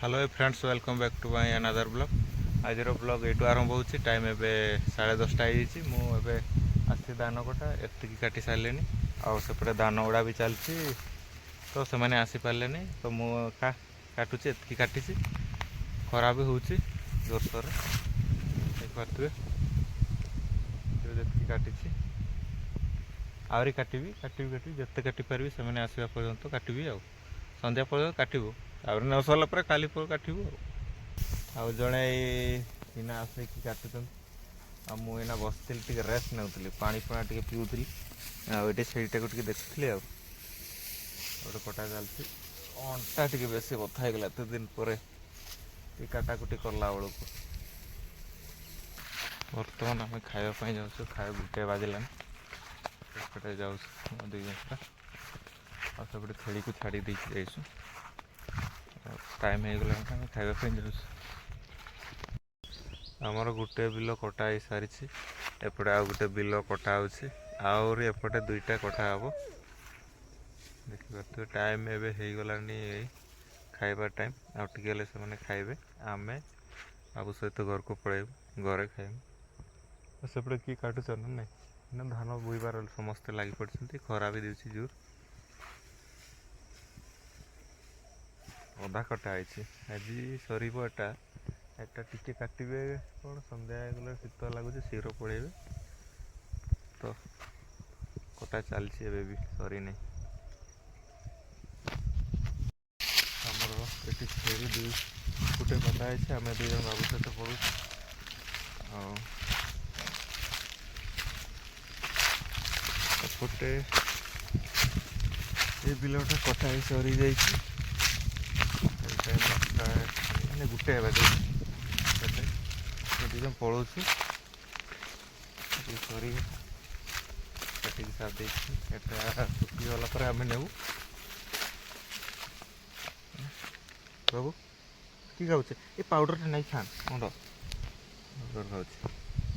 Hello friends welcome back to my another blog. आज blog ये आरंभ हो टाइम एवं 10:30 मुझे आसी धान कटा एतिकी काटी सारे आउटे धान गुड़ा भी चलती तो से मैंने आसीपारे तो मुझे काटुची एतिकी काटी खरा भी हूँ जोरसोर देखिए जी काटी आहरी काटी जिते काटी पारि से आसवा पर्यंत काटि आ संध्या पर्यंत काटू तापर न सरला पर काली काटू जड़े इना आसिक काटुन मुझे बसती टे रेस्ट नौली पानी पुणा टे पीऊली आटे से देखुली गोटे कटा चलती अंटा टे बेस बथा होगा एत दिन पर काटाकुटी कला बेलू बर्तमान आम खावाई जाऊँ खाए 1 बाजिलान एपटे जाऊँ दुई घंटा आपटे छेड़ी को छाड़ी जाइसु टाइम हो गला आम खावाई जाऊँ आमर गोटे बिल कटा हो सारी एपटे आ गोटे बिल कटा आहरी एपटे 2टा कटा हे देखिए टाइम एवं हो गला खाइबा टाइम आगे से खाइबे आम बाबू सहित घर को पलैबू घरे खाइबू सेपटे किए काटुन ना ना धान बोईबार समस्ते लगी पड़ते खरा भी दूसरी जोर अधा कटा आज सरटा एटा टिके काटे कौन सन्ध्या गला शीत लगुच शीघ्र पलैबे तो कटा चलती भी सरी नहीं आमर ये छेड़ी 2 फुटे कटा है आम 2 जन बाबू सहित पड़ू एपटे ये बिलटा कटा ही सरी जा 1 बजे 2 जन पलू सरी काटिक सारी सुखी गला पर आम नेबू बाबू कि खाऊे ये पाउडर नहीं खान मुंड पाउडर खाऊे